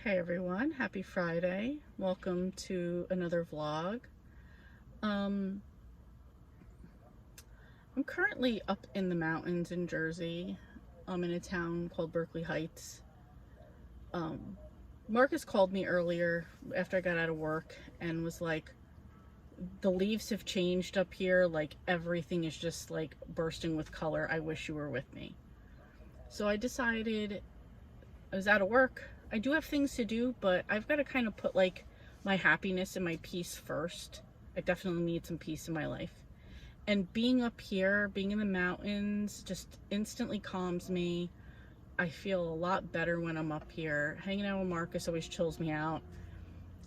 Hey everyone, happy Friday. Welcome to another vlog. Um, I'm currently up in the mountains in Jersey. I'm in a town called Berkeley Heights. Um, Marcus called me earlier after I got out of work and was like, the leaves have changed up here. Like everything is just like bursting with color. I wish you were with me. So I decided, I was out of work. I do have things to do, but I've got to kind of put like my happiness and my peace first. I definitely need some peace in my life. And being up here, being in the mountains, just instantly calms me. I feel a lot better when I'm up here. Hanging out with Marcus always chills me out.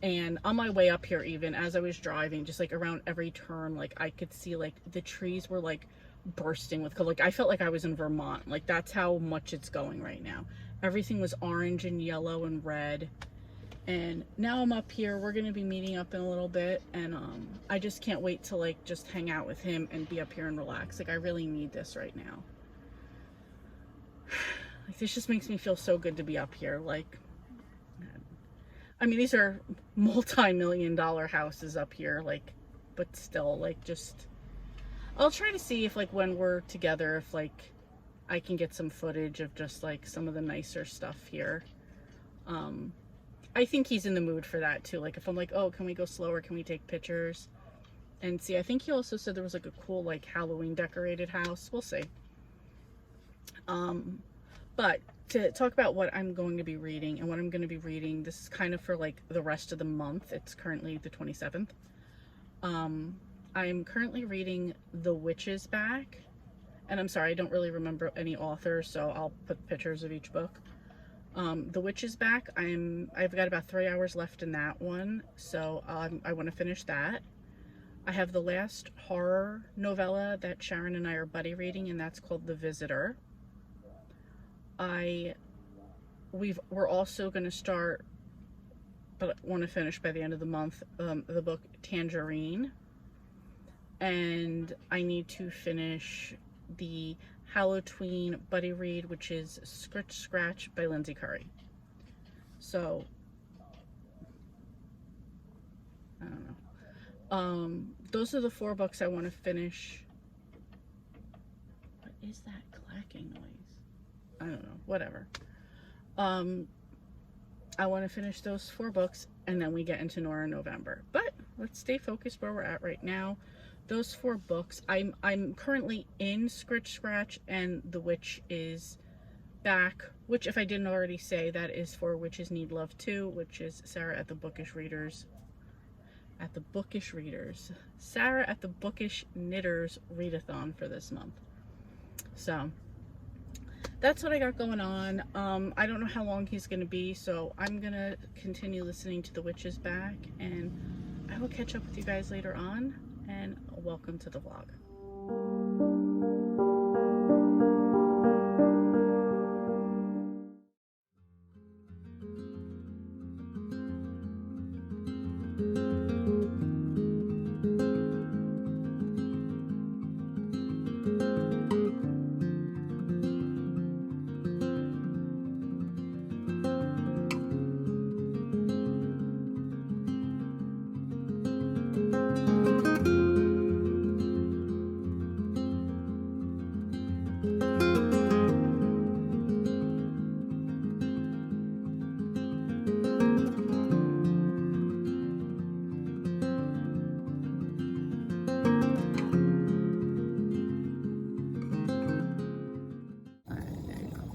And on my way up here, even as I was driving, just like around every turn, like I could see like the trees were like bursting with color. Like I felt like I was in Vermont. Like that's how much it's going right now. Everything was orange and yellow and red. And now I'm up here. We're going to be meeting up in a little bit. And I just can't wait to like just hang out with him and be up here and relax. Like I really need this right now. Like this just makes me feel so good to be up here. Like, I mean, these are multi-million-dollar houses up here, like, but still, like, just, I'll try to see if, like, when we're together, if, like, I can get some footage of just, like, some of the nicer stuff here. I think he's in the mood for that, too. Like, if I'm like, oh, can we go slower? Can we take pictures? And see, I think he also said there was, like, a cool, like, Halloween decorated house. We'll see. But to talk about what I'm going to be reading and what I'm going to be reading, this is kind of for like the rest of the month. It's currently the 27th. I'm currently reading The Witch's Back, and I'm sorry, I don't really remember any authors, so I'll put pictures of each book. The Witch's Back, I've got about 3 hours left in that one, so I want to finish that. I have the last horror novella that Sharon and I are buddy reading, and that's called The Visitor. We're also going to start, but I want to finish by the end of the month, the book Tangerine. And I need to finish the Hallowtween buddy read, which is Scritch Scratch by Lindsay Curry. So, I don't know. Those are the 4 books I want to finish. What is that clacking noise? I don't know, whatever. I want to finish those 4 books and then we get into Nora November. But let's stay focused where we're at right now. Those 4 books, I'm currently in Scritch Scratch and The Witch is Back, which if I didn't already say, that is for Witches Need Love Too, which is Sarah at the Bookish Readers. Sarah at the Bookish Knitters readathon for this month. So that's what I got going on. I don't know how long he's going to be, so I'm going to continue listening to The Witch's Back, and I will catch up with you guys later on, and welcome to the vlog.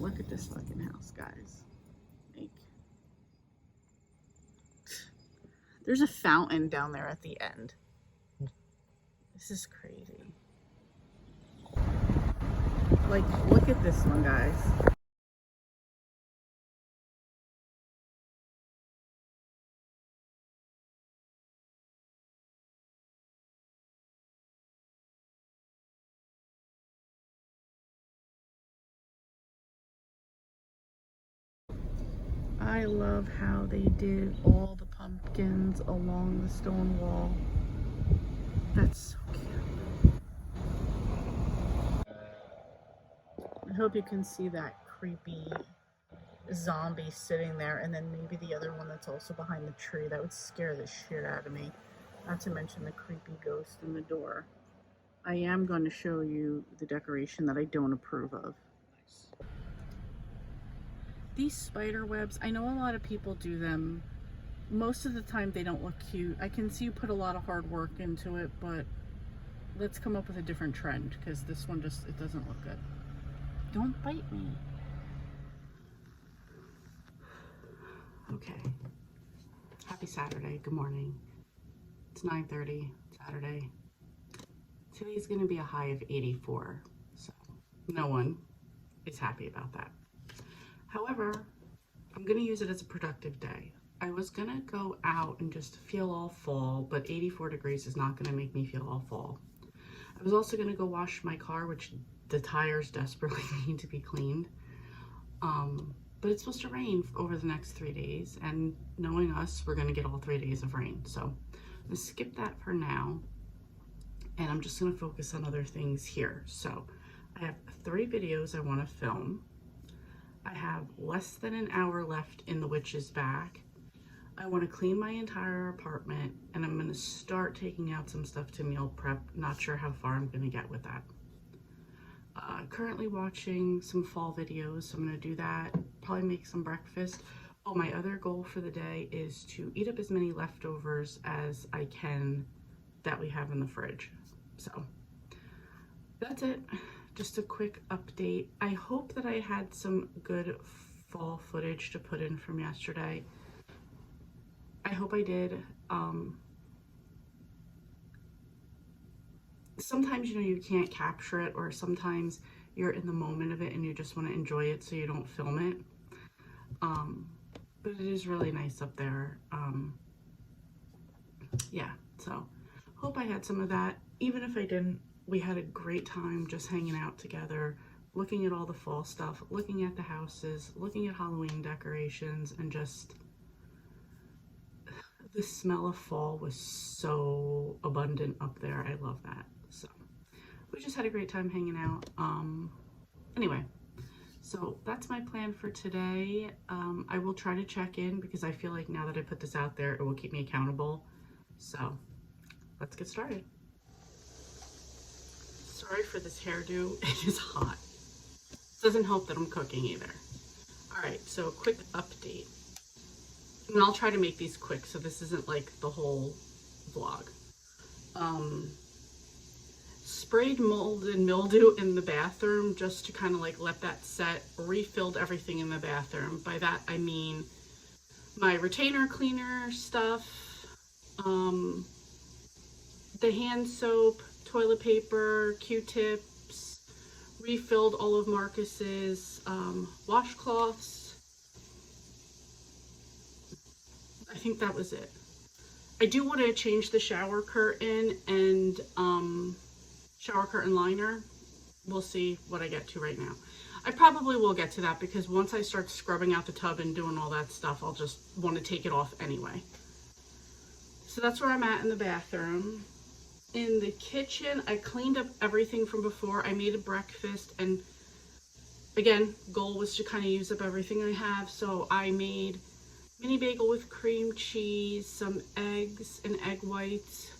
Look at this fucking house, guys. Like, there's a fountain down there at the end. This is crazy. Like, look at this one, guys. I love how they did all the pumpkins along the stone wall. That's so cute. I hope you can see that creepy zombie sitting there, and then maybe the other one that's also behind the tree. That would scare the shit out of me. Not to mention the creepy ghost in the door. I am going to show you the decoration that I don't approve of. These spider webs, I know a lot of people do them. Most of the time they don't look cute. I can see you put a lot of hard work into it, but let's come up with a different trend, because this one just, it doesn't look good. Don't bite me. Okay. Happy Saturday. Good morning. It's 9:30 Saturday. Today's going to be a high of 84, so no one is happy about that. However, I'm going to use it as a productive day. I was going to go out and just feel all fall, but 84 degrees is not going to make me feel all fall. I was also going to go wash my car, which the tires desperately need to be cleaned. But it's supposed to rain over the next 3 days, and knowing us, we're going to get all 3 days of rain. So I'm going to skip that for now, and I'm just going to focus on other things here. So I have 3 videos I want to film. I have less than an hour left in the witch's back. I want to clean my entire apartment, and I'm going to start taking out some stuff to meal prep. Not sure how far I'm going to get with that. Currently watching some fall videos, so I'm going to do that. Probably make some breakfast. Oh, my other goal for the day is to eat up as many leftovers as I can that we have in the fridge. So that's it. Just a quick update. I hope that I had some good fall footage to put in from yesterday. I hope I did. Sometimes, you know, you can't capture it, or sometimes you're in the moment of it and you just want to enjoy it, so you don't film it. But it is really nice up there. Yeah, so hope I had some of that. Even if I didn't, we had a great time just hanging out together, looking at all the fall stuff, looking at the houses, looking at Halloween decorations, and just the smell of fall was so abundant up there. I love that. So we just had a great time hanging out. Anyway, so that's my plan for today. I will try to check in, because I feel like now that I put this out there, it will keep me accountable. So let's get started. Sorry for this hairdo. It is hot. Doesn't help that I'm cooking either. All right, so quick update. And I'll try to make these quick, so this isn't like the whole vlog. Sprayed mold and mildew in the bathroom just to kind of like let that set. Refilled everything in the bathroom. By that I mean my retainer cleaner stuff, the hand soap, toilet paper, Q-tips, refilled all of Marcus's washcloths. I think that was it. I do want to change the shower curtain and shower curtain liner. We'll see what I get to right now. I probably will get to that, because once I start scrubbing out the tub and doing all that stuff, I'll just want to take it off anyway. So that's where I'm at in the bathroom. In the kitchen, I cleaned up everything from before. I made a breakfast, and again, goal was to kind of use up everything I have. So I made mini bagel with cream cheese, some eggs and egg whites.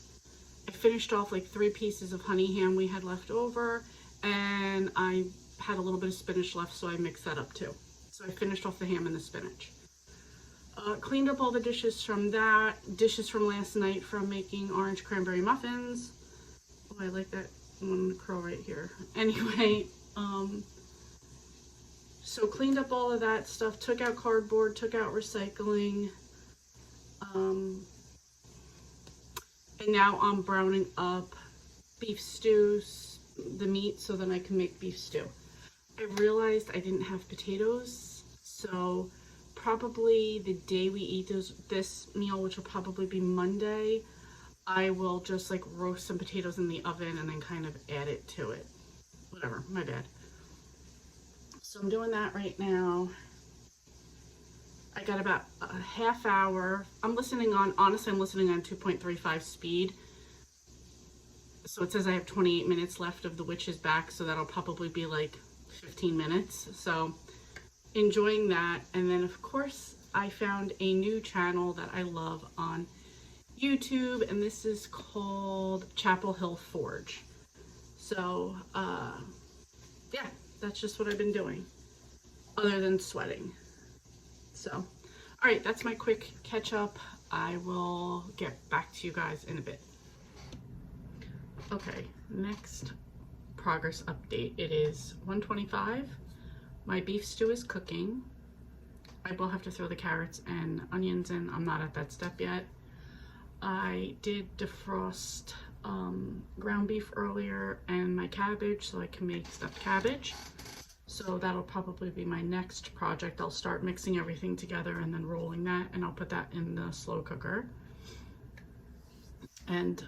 I finished off like 3 pieces of honey ham we had left over, and I had a little bit of spinach left, so I mixed that up too. So I finished off the ham and the spinach. Cleaned up all the dishes from that, dishes from last night from making orange cranberry muffins. Oh, I like that one curl right here. Anyway, so cleaned up all of that stuff, took out cardboard, took out recycling. And now I'm browning up beef stew, the meat, so then I can make beef stew. I realized I didn't have potatoes, so probably the day we eat this meal, which will probably be Monday, I will just like roast some potatoes in the oven and then kind of add it to it. Whatever, my bad. So I'm doing that right now. I got about a half hour. Honestly, I'm listening on 2.35 speed. So it says I have 28 minutes left of the witch's back, so that'll probably be like 15 minutes. So enjoying that. And then of course I found a new channel that I love on YouTube, and this is called Chapel Hill Forge. So yeah, that's just what I've been doing other than sweating. So all right, that's my quick catch up. I will get back to you guys in a bit. Okay, next progress update. It is 1:25. My beef stew is cooking. I will have to throw the carrots and onions in. I'm not at that step yet. I did defrost ground beef earlier and my cabbage so I can make stuffed cabbage. So that'll probably be my next project. I'll start mixing everything together and then rolling that, and I'll put that in the slow cooker. And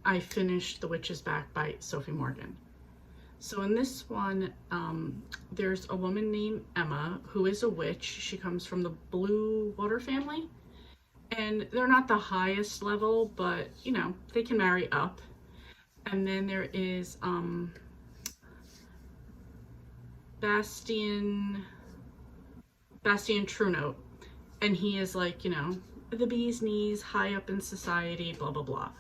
I finished The Witch is Back by Sophie Morgan. So in this one, there's a woman named Emma who is a witch. She comes from the Blue Water family, and they're not the highest level, but you know, they can marry up. And then there is Bastian True Note, and he is like, you know, the bee's knees, high up in society, blah blah blah.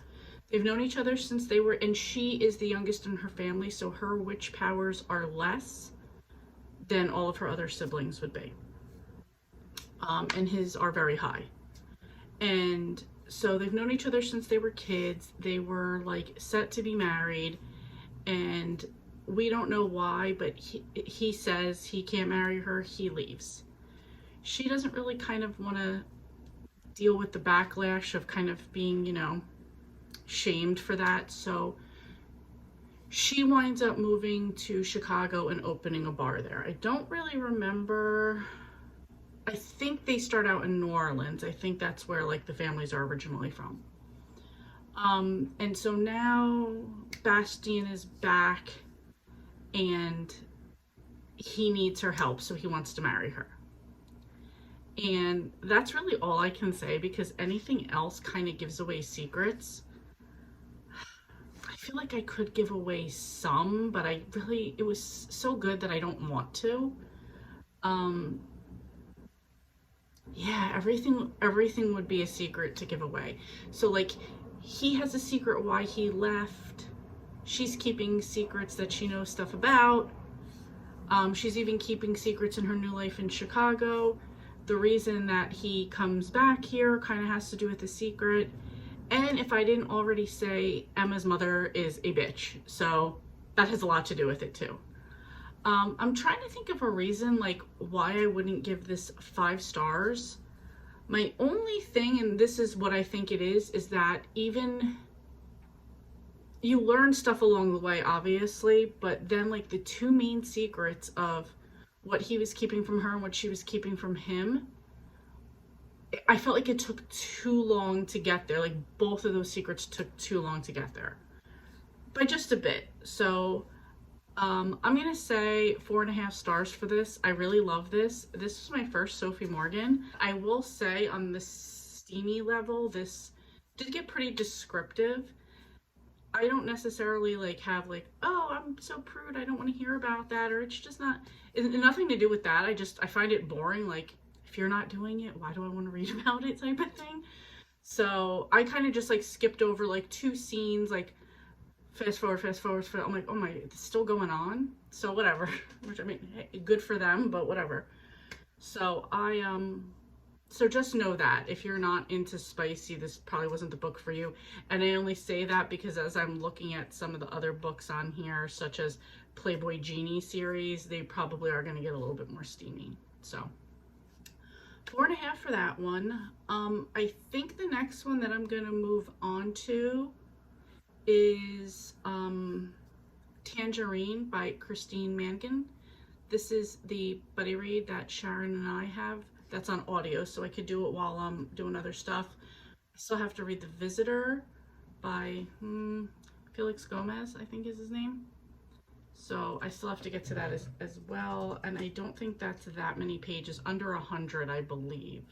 They've known each other since they were, and she is the youngest in her family, so her witch powers are less than all of her other siblings would be. And his are very high. And so they've known each other since they were kids. They were like set to be married, and we don't know why, but he says he can't marry her, he leaves. She doesn't really kind of want to deal with the backlash of kind of being, you know, shamed for that. So she winds up moving to Chicago and opening a bar there. I don't really remember. I think they start out in New Orleans. I think that's where like the families are originally from. And so now Bastian is back and he needs her help, so he wants to marry her. And that's really all I can say, because anything else kind of gives away secrets. I feel like I could give away some, but it was so good that I don't want to. Yeah, everything would be a secret to give away. So like, he has a secret why he left. She's keeping secrets that she knows stuff about. She's even keeping secrets in her new life in Chicago. The reason that he comes back here kind of has to do with the secret. And if I didn't already say, Emma's mother is a bitch. So that has a lot to do with it too. I'm trying to think of a reason like why I wouldn't give this 5 stars. My only thing, and this is what I think it is that even you learn stuff along the way, obviously, but then like the 2 main secrets of what he was keeping from her and what she was keeping from him, I felt like it took too long to get there. Like both of those secrets took too long to get there by just a bit. So I'm gonna say 4.5 stars for this. I really love this. This was my first Sophie Morgan. I will say on the steamy level, this did get pretty descriptive. I don't necessarily like have like, oh, I'm so prude, I don't want to hear about that, or it's just not, it's nothing to do with that. I find it boring. Like, if you're not doing it, why do I want to read about it, type of thing. So I kind of just like skipped over like 2 scenes, like fast forward. I'm like, oh my, it's still going on. So whatever, which I mean, hey, good for them, but whatever. So so just know that if you're not into spicy, this probably wasn't the book for you. And I only say that because as I'm looking at some of the other books on here, such as Playboy Genie series, they probably are going to get a little bit more steamy. So 4.5 for that one. I think the next one that I'm going to move on to is Tangerine by Christine Mangan. This is the buddy read that Sharon and I have. That's on audio, so I could do it while I'm doing other stuff. I still have to read The Visitor by Felix Gomez, I think is his name. So I still have to get to that as well. And I don't think that's that many pages, under 100, I believe.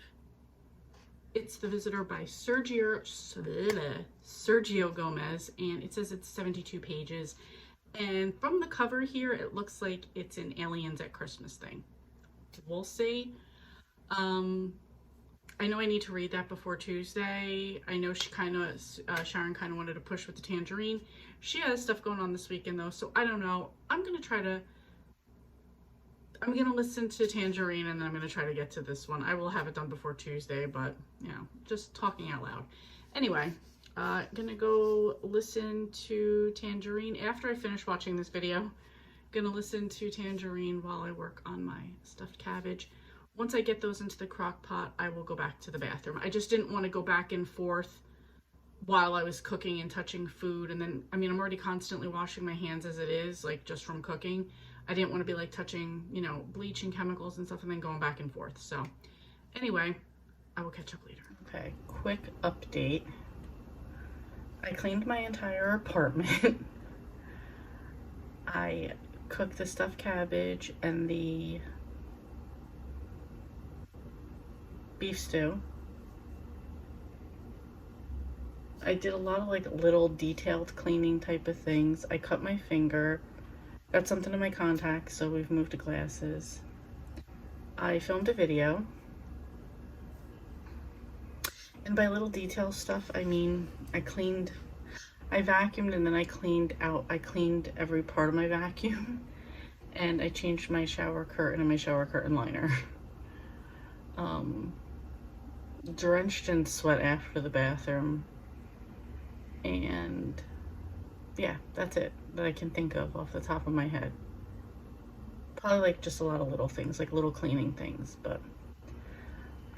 It's The Visitor by Sergio Gomez, and it says it's 72 pages. And from the cover here, it looks like it's an Aliens at Christmas thing. we'll see. I know I need to read that before Tuesday. I know Sharon kind of wanted to push with the Tangerine. She has stuff going on this weekend though, so I don't know. I'm going to listen to Tangerine and then I'm going to try to get to this one. I will have it done before Tuesday, but you know, just talking out loud. Anyway, gonna go listen to Tangerine after I finish watching this video. Gonna listen to Tangerine while I work on my stuffed cabbage. Once I get those into the crock pot, I will go back to the bathroom. I just didn't want to go back and forth while I was cooking and touching food. And then, I mean, I'm already constantly washing my hands as it is, like just from cooking. I didn't want to be like touching, you know, bleach and chemicals and stuff and then going back and forth. So anyway, I will catch up later. Okay, quick update. I cleaned my entire apartment. I cooked the stuffed cabbage and the beef stew. I did a lot of like little detailed cleaning type of things. I cut my finger, got something in my contacts, so we've moved to glasses. I filmed a video. And by little detail stuff, I mean, I vacuumed and then I cleaned every part of my vacuum. And I changed my shower curtain and my shower curtain liner. Drenched in sweat after the bathroom. And yeah, that's it that I can think of off the top of my head. Probably like just a lot of little things, like little cleaning things, but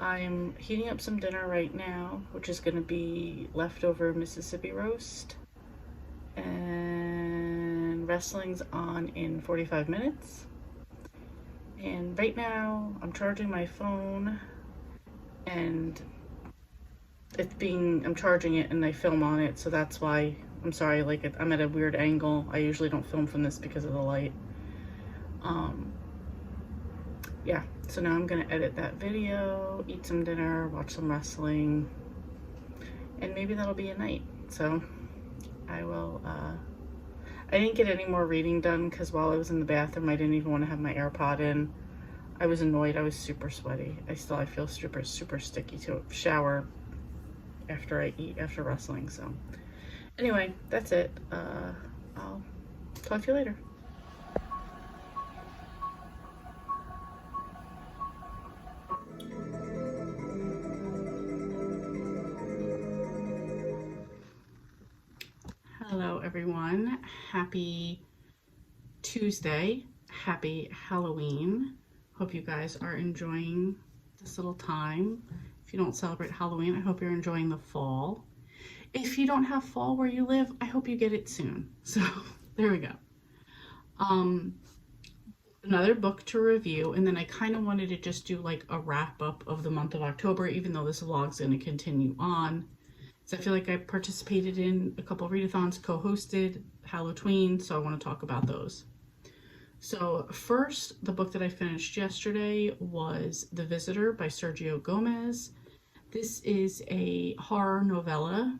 I'm heating up some dinner right now, which is going to be leftover Mississippi roast. And wrestling's on in 45 minutes. And right now I'm charging my phone and I'm charging it and I film on it, so that's why, I'm sorry, like I'm at a weird angle. I usually don't film from this because of the light. Yeah, so now I'm gonna edit that video, eat some dinner, watch some wrestling, and maybe that'll be a night. So I will, I didn't get any more reading done because while I was in the bathroom, I didn't even want to have my AirPod in. I was annoyed. I was super sweaty. I feel super sticky to shower after I eat, after wrestling. So anyway, that's it. I'll talk to you later. Hello everyone, happy Tuesday, happy Halloween. Hope you guys are enjoying this little time. If you don't celebrate Halloween, I hope you're enjoying the fall. If you don't have fall where you live, I hope you get it soon. So there we go. Another book to review, and then I kind of wanted to just do like a wrap up of the month of October, even though this vlog's going to continue on. So I feel like I participated in a couple of readathons, co-hosted Hallowtween, so I want to talk about those. So first, the book that I finished yesterday was The Visitor by Sergio Gomez. This is a horror novella,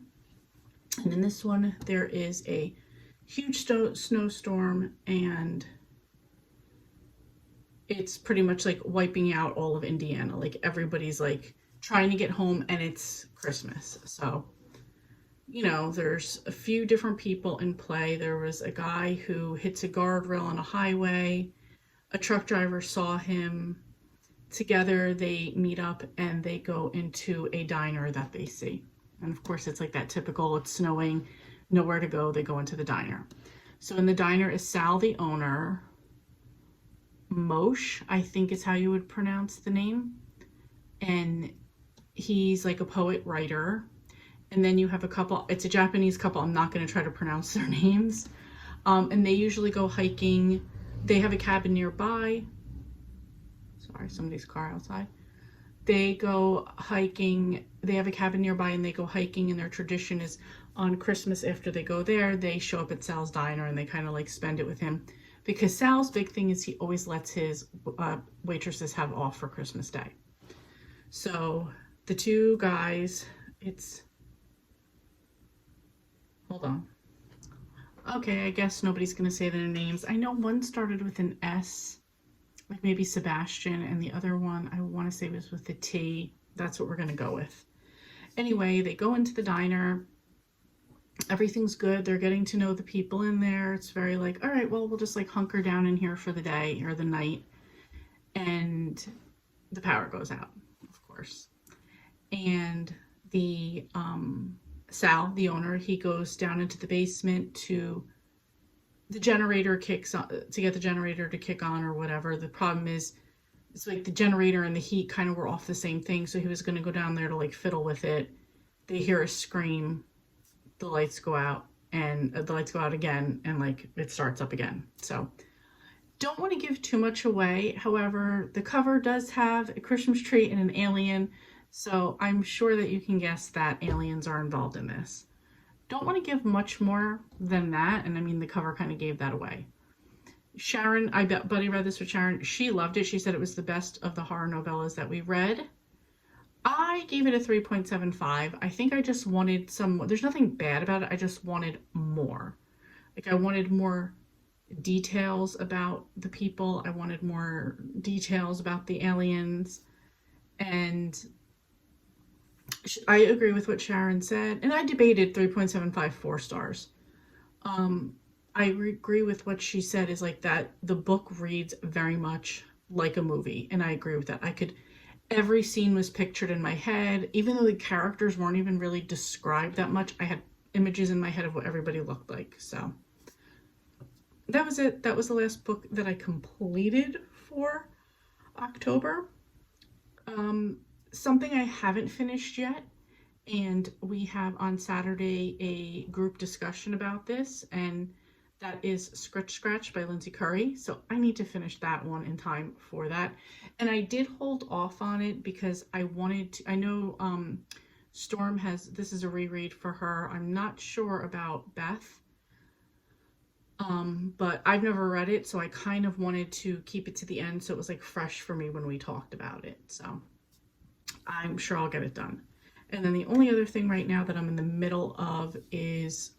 and in this one there is a huge snowstorm, and it's pretty much like wiping out all of Indiana. Like everybody's like trying to get home and it's Christmas. So, you know, there's a few different people in play. There was a guy who hits a guardrail on a highway. A truck driver saw him. Together they meet up and they go into a diner that they see. And of course it's like that typical, it's snowing, nowhere to go, they go into the diner. So in the diner is Sal, the owner. Moshe, I think is how you would pronounce the name. And he's like a poet writer. And then you have a couple, it's a Japanese couple, I'm not going to try to pronounce their names. And they usually go hiking. They have a cabin nearby. Sorry, somebody's car outside. They go hiking, they have a cabin nearby and they go hiking, and their tradition is on Christmas after they go there, they show up at Sal's diner and they kind of like spend it with him. Because Sal's big thing is he always lets his waitresses have off for Christmas Day. So the two guys, hold on. Okay, I guess nobody's going to say their names. I know one started with an S. like maybe Sebastian, and the other one I want to say was with the T. That's what we're going to go with. Anyway, they go into the diner. Everything's good. They're getting to know the people in there. It's very like, all right, well, we'll just like hunker down in here for the day or the night. And the power goes out, of course. And the Sal, the owner, he goes down into the basement to the generator kicks on, to get the generator to kick on or whatever. The problem is it's like the generator and the heat kind of were off the same thing, so he was going to go down there to like fiddle with it. They hear a scream, the lights go out, and the lights go out again, and like it starts up again. So don't want to give too much away. However, the cover does have a Christmas tree and an alien, so I'm sure that you can guess that aliens are involved in this. Don't want to give much more than that, and I mean the cover kind of gave that away. Sharon, I bet Buddy read this with Sharon. She loved it. She said it was the best of the horror novellas that we read. I gave it a 3.75. I think I just wanted some, there's nothing bad about it. I just wanted more. Like I wanted more details about the people. I wanted more details about the aliens. And I agree with what Sharon said. And I debated 3.75, 4 stars. I agree with what she said is like that the book reads very much like a movie. And I agree with that. Every scene was pictured in my head. Even though the characters weren't even really described that much, I had images in my head of what everybody looked like. So that was it. That was the last book that I completed for October. Something I haven't finished yet, and we have on Saturday a group discussion about this, and that is Scritch by Lindsay Curry. So I need to finish that one in time for that. And I did hold off on it because I wanted to, I know Storm has, this is a reread for her. I'm not sure about Beth, but I've never read it, so I kind of wanted to keep it to the end so it was like fresh for me when we talked about it. So I'm sure I'll get it done. And then the only other thing right now that I'm in the middle of is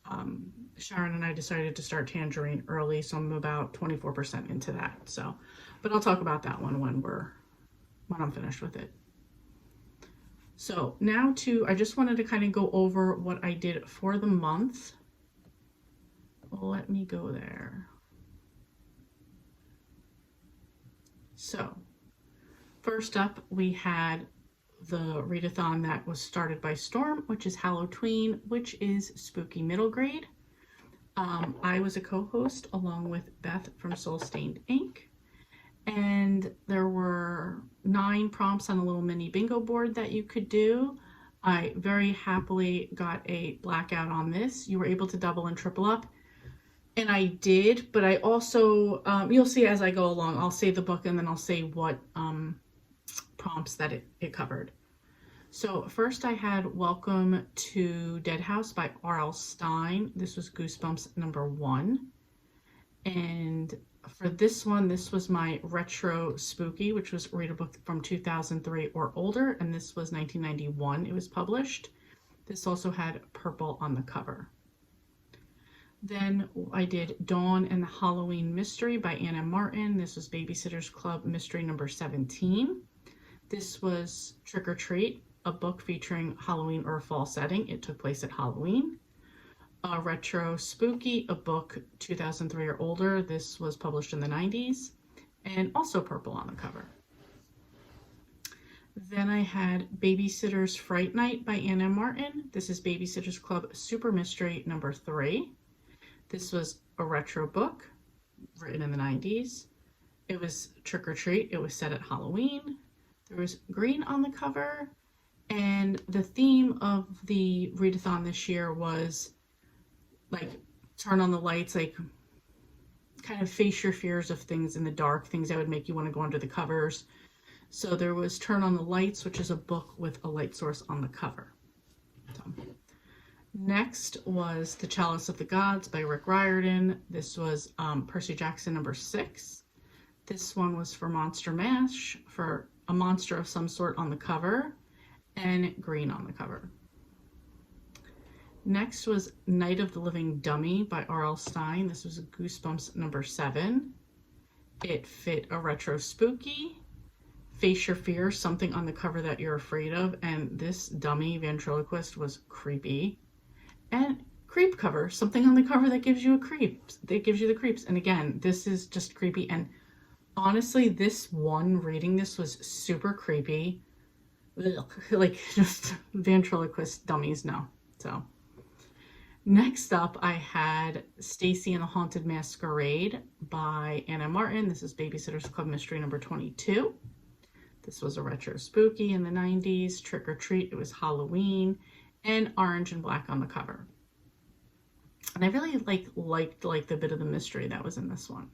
Sharon and I decided to start Tangerine early, so I'm about 24% into that. So, but I'll talk about that one when I'm finished with it. So now I just wanted to kind of go over what I did for the month. Let me go there. So first up, we had the readathon that was started by Storm, which is Hallowtween, which is spooky middle grade. I was a co-host along with Beth from Soul Stained Ink, and there were 9 prompts on a little mini bingo board that you could do. I very happily got a blackout on this. You were able to double and triple up, and I did, but I also, you'll see as I go along, I'll say the book and then I'll say what prompts that it covered. So first I had Welcome to Dead House by R.L. Stine. This was Goosebumps number 1. And for this one, this was my retro spooky, which was read a book from 2003 or older, and this was 1991 it was published. This also had purple on the cover. Then I did Dawn and the Halloween Mystery by Anna Martin. This was Babysitter's Club Mystery number 17. This was Trick or Treat, a book featuring Halloween or a fall setting. It took place at Halloween. Retro Spooky, a book 2003 or older. This was published in the 90s, and also purple on the cover. Then I had Babysitter's Fright Night by Anna Martin. This is Babysitter's Club Super Mystery number 3. This was a retro book written in the 90s. It was Trick or Treat. It was set at Halloween. There was green on the cover, and the theme of the readathon this year was like turn on the lights, like kind of face your fears of things in the dark, things that would make you want to go under the covers. So there was Turn on the Lights, which is a book with a light source on the cover. So, next was The Chalice of the Gods by Rick Riordan. This was Percy Jackson number 6. This one was for Monster Mash, for a monster of some sort on the cover, and green on the cover. Next was Night of the Living Dummy by R.L. Stine. This was Goosebumps number 7. It fit a retro spooky, face your fear, something on the cover that you're afraid of, and this dummy ventriloquist was creepy. And creep cover, something on the cover that gives you the creeps. And again, this is just creepy. And honestly, this one reading this was super creepy. Ugh, like just ventriloquist dummies, no. So next up, I had Stacy and the Haunted Masquerade by Anna Martin. This is Babysitter's Club Mystery number 22. This was a retro spooky in the 90s. Trick or treat, it was Halloween, and orange and black on the cover. And I really liked the bit of the mystery that was in this one.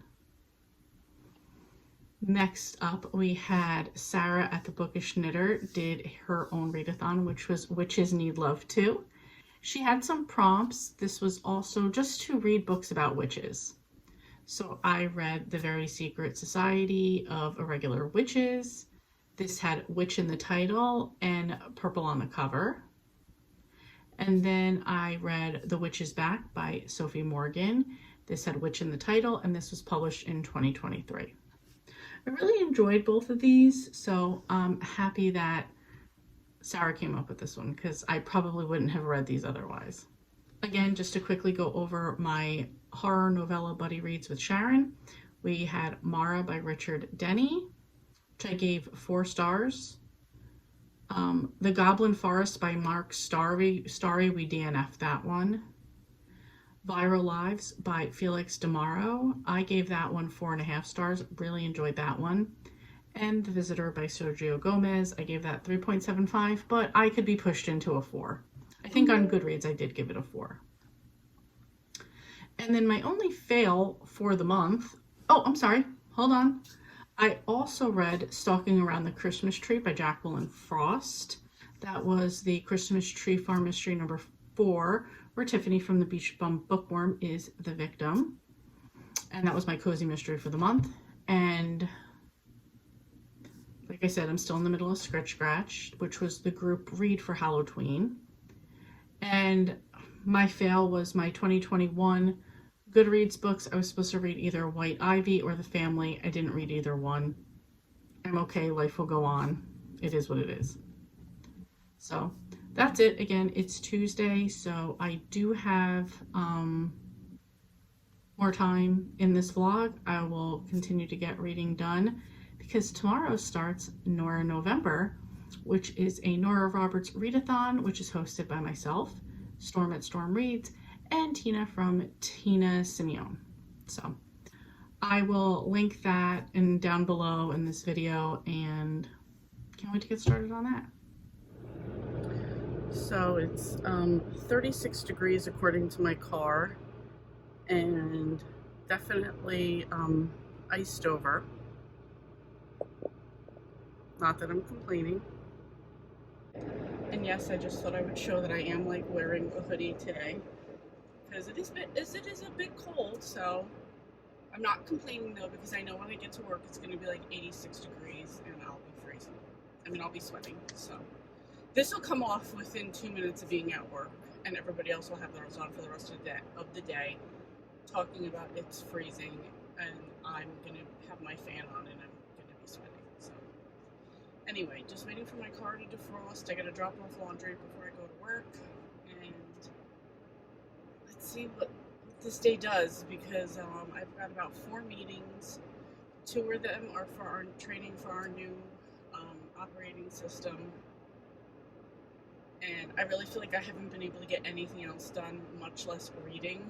Next up, we had Sarah at the Bookish Knitter did her own readathon, which was Witches Need Love Too. She had some prompts. This was also just to read books about witches. So I read The Very Secret Society of Irregular Witches. This had witch in the title and purple on the cover. And then I read The Witch is Back by Sophie Morgan. This had witch in the title, and this was published in 2023. I really enjoyed both of these, so I'm happy that Sarah came up with this one because I probably wouldn't have read these otherwise. Again, just to quickly go over my horror novella buddy reads with Sharon, we had Mara by Richard Denny, which I gave 4 stars. The Goblin Forest by Mark Starry, we DNF'd that one. Viral Lives by Felix Demaro, I gave that one 4.5 stars, really enjoyed that one. And The Visitor by Sergio Gomez, I gave that 3.75, but I could be pushed into a 4. I think on Goodreads I did give it a 4. And then my only fail for the month, oh, I'm sorry, hold on. I also read Stalking Around the Christmas Tree by Jacqueline Frost. That was the Christmas Tree Farm Mystery number 4, where Tiffany from the Beach Bum Bookworm is the victim. And that was my cozy mystery for the month. And like I said, I'm still in the middle of Scritch, which was the group read for Hallowtween. And my fail was my 2021 Goodreads books. I was supposed to read either White Ivy or The Family. I didn't read either one. I'm okay, life will go on. It is what it is. So that's it. Again, it's Tuesday, so I do have more time in this vlog. I will continue to get reading done because tomorrow starts Nora November, which is a Nora Roberts readathon, which is hosted by myself, Storm at Storm Reads, and Tina from Tina Simeone. So I will link that down below in this video, and can't wait to get started on that. So it's 36 degrees according to my car, and definitely iced over. Not that I'm complaining. And yes, I just thought I would show that I am wearing a hoodie today because it is a bit cold. So I'm not complaining though, because I know when I get to work it's going to be 86 degrees and I'll be freezing. I mean, I'll be sweating. So this will come off within 2 minutes of being at work, and everybody else will have theirs on for the rest of the day, talking about it's freezing, and I'm gonna have my fan on and I'm gonna be sweating. So anyway, just waiting for my car to defrost. I gotta drop off laundry before I go to work, and let's see what this day does, because I've got about 4 meetings. 2 of them are for our training for our new operating system. And I really feel like I haven't been able to get anything else done, much less reading.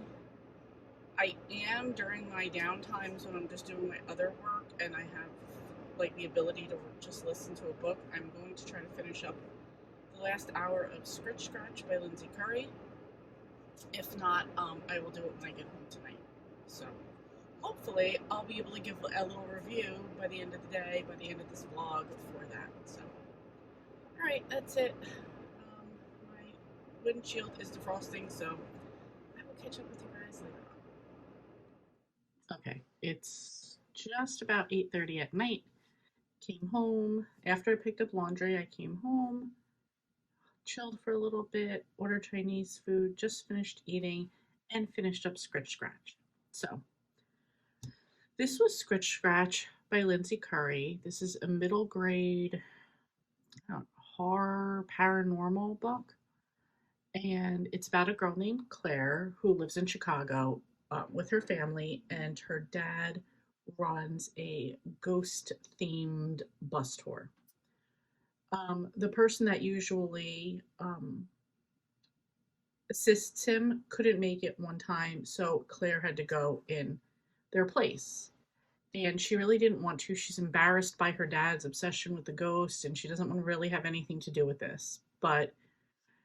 I am during my downtimes when I'm just doing my other work and I have the ability to just listen to a book. I'm going to try to finish up the last hour of Scritch by Lindsay Curry. If not, I will do it when I get home tonight. So hopefully I'll be able to give a little review by the end of the day, by the end of this vlog for that. So alright, that's it. Windshield is defrosting, so I will catch up with you guys later on. Okay, it's just about 8:30 at night. Came home. After I picked up laundry, I came home, chilled for a little bit, ordered Chinese food, just finished eating, and finished up Scritch. So This was Scritch Scratch by Lindsay Curry. This is a middle grade horror paranormal book. And it's about a girl named Claire who lives in Chicago with her family, and her dad runs a ghost themed bus tour. The person that usually assists him couldn't make it one time, so Claire had to go in their place. And she really didn't want to. She's embarrassed by her dad's obsession with the ghost, and she doesn't want to really have anything to do with this. But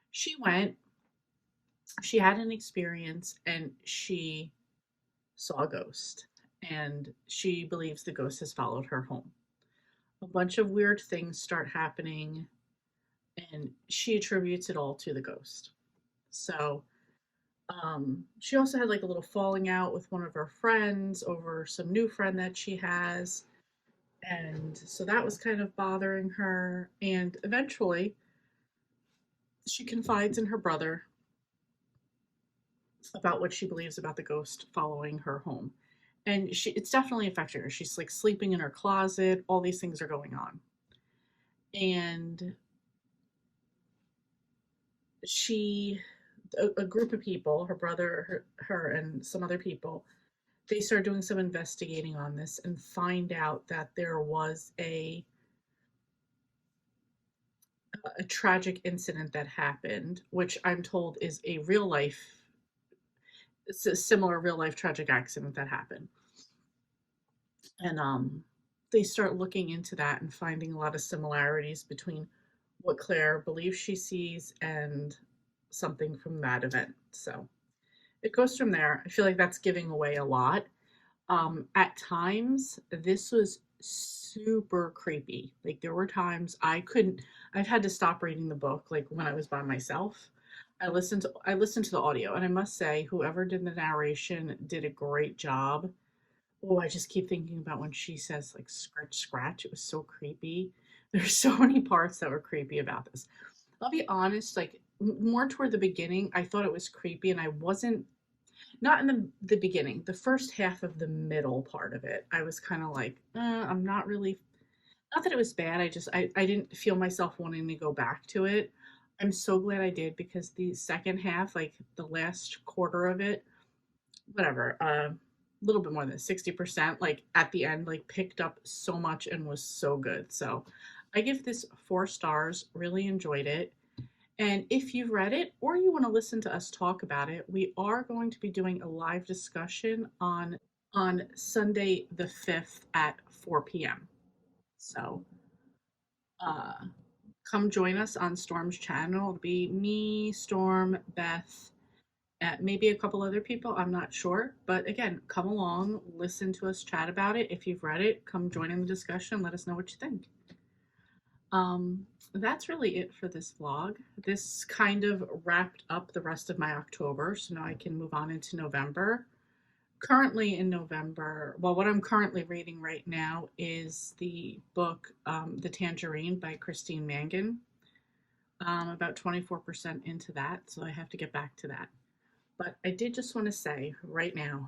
she went, she had an experience, and she saw a ghost. And she believes the ghost has followed her home. A bunch of weird things start happening, and she attributes it all to the ghost. So she also had like a little falling out with one of her friends over some new friend that she has. And so that was kind of bothering her. And eventually, she confides in her brother about what she believes about the ghost following her home. And it's definitely affecting her. She's like sleeping in her closet. All these things are going on. And she, a group of people, her brother, her, and some other people, they start doing some investigating on this and find out that there was a tragic incident that happened, which I'm told is a real life, it's a similar real life tragic accident that happened. And they start looking into that and finding a lot of similarities between what Claire believes she sees and something from that event. So it goes from there. I feel like that's giving away a lot. At times, this was super creepy. Like there were times I've had to stop reading the book like when I was by myself. I listened to the audio, and I must say whoever did the narration did a great job. Oh, I just keep thinking about when she says like scratch scratch. It was so creepy. There's so many parts that were creepy about this. I'll be honest, like more toward the beginning, I thought it was creepy, and I wasn't, not in the beginning, the first half of the middle part of it. I was kind of like, I'm not really, not that it was bad. I didn't feel myself wanting to go back to it. I'm so glad I did, because the second half, like the last quarter of it, whatever, a little bit more than 60%, like at the end, like picked up so much and was so good. So I give this 4 stars, really enjoyed it. And if you've read it or you want to listen to us talk about it, we are going to be doing a live discussion on Sunday the 5th at 4 p.m. So uh, come join us on Storm's channel. It'll be me, Storm, Beth, maybe a couple other people. I'm not sure. But again, come along, listen to us chat about it. If you've read it, come join in the discussion. Let us know what you think. Um, that's really it for this vlog. This kind of wrapped up the rest of my October, so now I can move on into November. Currently in November, well, what I'm currently reading right now is the book The Tangerine by Christine Mangan. I'm about 24% into that, so I have to get back to that. But I did just want to say right now,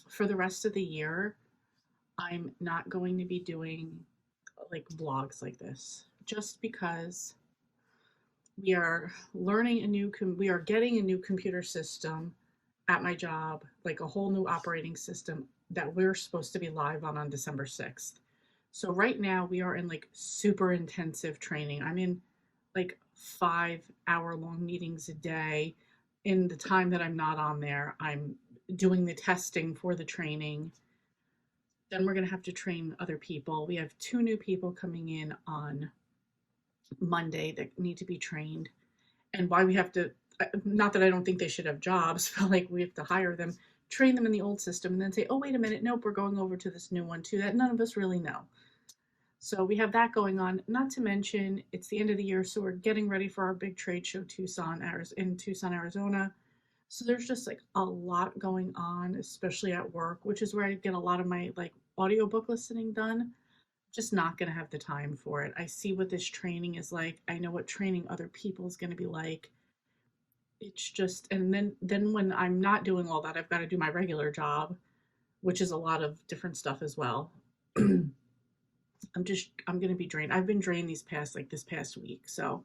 for the rest of the year, I'm not going to be doing like vlogs like this, just because we are we are getting a new computer system at my job, like a whole new operating system that we're supposed to be live on December 6th. So right now we are in like super intensive training. I'm in like 5 hour long meetings a day. In the time that I'm not on there, I'm doing the testing for the training. Then we're going to have to train other people. We have 2 new people coming in on Monday that need to be trained. And why we have to, not that I don't think they should have jobs, but like we have to hire them, train them in the old system, and then say, oh, wait a minute, nope, we're going over to this new one too, that none of us really know. So we have that going on. Not to mention, it's the end of the year, so we're getting ready for our big trade show in Tucson, Arizona. So there's just like a lot going on, especially at work, which is where I get a lot of my like audiobook listening done. Just not going to have the time for it. I see what this training is like. I know what training other people is going to be like. It's just, and then when I'm not doing all that, I've got to do my regular job, which is a lot of different stuff as well. I'm gonna be drained. I've been drained this past week. So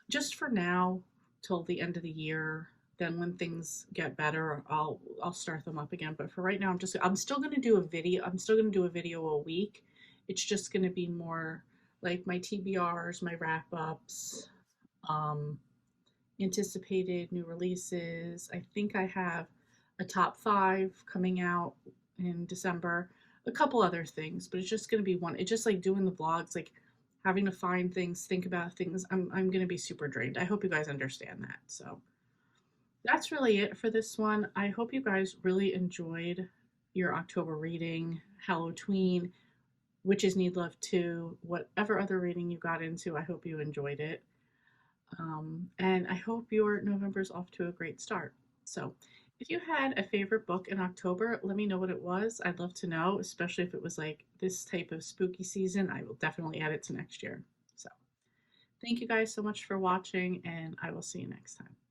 just for now, till the end of the year, then when things get better, I'll start them up again. But for right now, I'm still gonna do a video. I'm still gonna do a video a week. It's just gonna be more like my TBRs, my wrap ups, um, anticipated new releases. I think I have a top five coming out in December, a couple other things, but it's just going to be one. It's just like doing the vlogs, like having to find things, think about things. I'm going to be super drained. I hope you guys understand that. So that's really it for this one. I hope you guys really enjoyed your October reading, Hallowtween, Witches Need Love 2, whatever other reading you got into. I hope you enjoyed it. And I hope your November's off to a great start. So, if you had a favorite book in October, let me know what it was. I'd love to know, especially if it was like this type of spooky season. I will definitely add it to next year. So, thank you guys so much for watching, and I will see you next time.